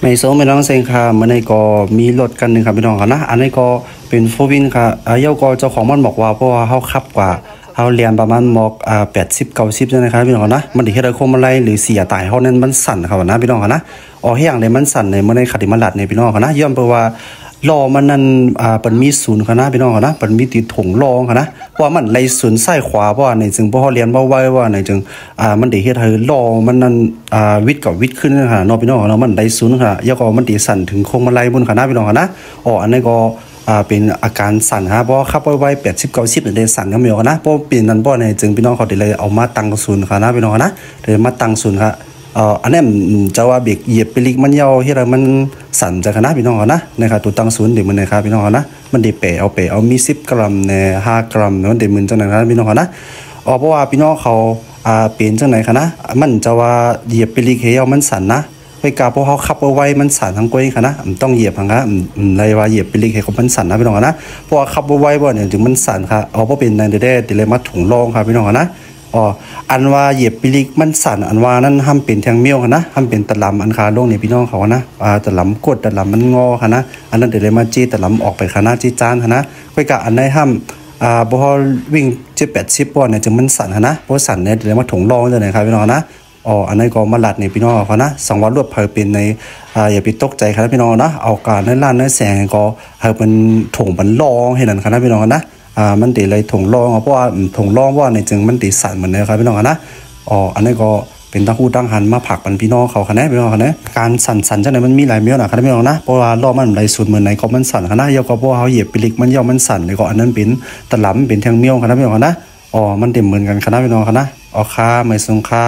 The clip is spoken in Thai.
ไม่โซไม่น้องเซงค่ะมันในก็มีรถกันหนึ่งครับพี่น้องกันนะอันนี้ก็เป็นโฟวินค่ะเย้าก็เจ้าของมันบอกว่าเพราะว่าเขาขับกว่าเขาเรียนประมาณมอก80-90ใช่ไหมครับพี่น้องกันนะมันถึงให้เราโคมอะไรหรือเสียตายเขานั้นมันสั่นครับนะพี่น้องกันนะอ๋อให้อย่างในมันสั่นในเมื่อในขัดมันหลัดในพี่น้องกันนะย่อมเพราะว่าล้อมันนั่นเป็นมีศูนย์คณะพี่น้องคณะเป็นมีติดถงล้อคณะว่ามันไหลศูนย์ซ้ายขวาว่าในจึงพอเรียนว่าไว้ว่าในจึงมันได้เฮ็ดให้ล้อมันนั่นวิทย์กับวิทย์ขึ้นค่ะเนาะพี่น้องเนาะมันไหลศูนย์ค่ะแล้วก็มันติสั่นถึงโค้งมาไหลบนคณะพี่น้องคณะอ๋ออันนี้ก็เป็นอาการสั่นฮะเพราะขับไว้80-90เนี่ยได้สั่นก็มีนะเพราะเป็นนั้นเพราะในจึงพี่น้องเขาได้เลยเอามาตั้งศูนย์คณะพี่น้องคณะเลยมาตั้งศูนย์ค่ะอันนี้จะว่าเบรกเหยียบไปลิกมันยาวที่เรามันสั่นจากคณะพี่น้องเขานะนะครับตัวตั้งศูนย์เดี๋ยวมันนะครับพี่น้องเขานะมันเดี๋ยวเอามี10 กรัมเนี่ย5 กรัมมันเดี๋ยวมันจังไหนครับพี่น้องเขานะเพราะว่าพี่น้องเขาเปลี่ยนจังไหนคณะมันจะว่าเหยียบไปลิกเหี่ยวมันสั่นนะไปกาเพราะเขาขับเอาไว้มันสั่นทั้งก้อยคณะต้องเหยียบพังครับอะไรว่าเหยียบไปลิกเหี่ยวมันสั่นนะพี่น้องเขานะเพราะว่าขับเอาไว้บ่เนี่ยถึงมันสั่นค่ะเพราะเป็นในเดี๋ยวเลยมาถุงรองครับพี่น้องเขานะอันว่าเหยียบปิลิกมันสั่นอันว่านั่นห้ามเป็นแทงเมี่ยวนะห้ามเป็นตะลำอันคาลงในพี่น้องเขานะตะลำกดตะลำมันงอค่ะนะอันนั้นเดี๋ยวเลยมาจี้ตะลำออกไปค่ะนะจี้จานค่ะนะไปกะอันไหนห้ามพอวิ่ง70-80ปอนด์เนี่ยจึงมันสั่นค่ะนะเพราะสั่นเนี่ยเดี๋ยวมาถุงรองเลยนะครับพี่น้องนะอันนี้ก็มาหลัดในพี่น้องเขานะ2 วันรวดเพอเป็นในอย่าไปตกใจครับพี่น้องนะเอาการในล้านในแสงก็ให้เป็นถุงมันรองให้นั่นครับพี่น้องนะมันตีเลยถุงรองเพราะว่าถุงรองว่าในจึงมันตีสั่นเหมือนนะครับพี่น้องนะอันนี้ก็เป็นตั้งคู่ตั้งหันมาผักปันพี่น้องเขาคะแนนพี่น้องคะแนนการสั่นจังไหนมันมีหลายเมี้ยวนะครับพี่น้องนะเพราะว่าล้อมันไหลสุดเหมือนไหนก็มันสั่นคะแนนเยาก็เพราะเขาเหยียบปิลิกมันย่อมันสั่นเลยก็อันนั้นเป็นตะหลำเป็นแทงเมี้ยวคะแนนพี่น้องนะมันเต็มเหมือนกันคะแนนพี่น้องคะนะค่าไม่สงค่า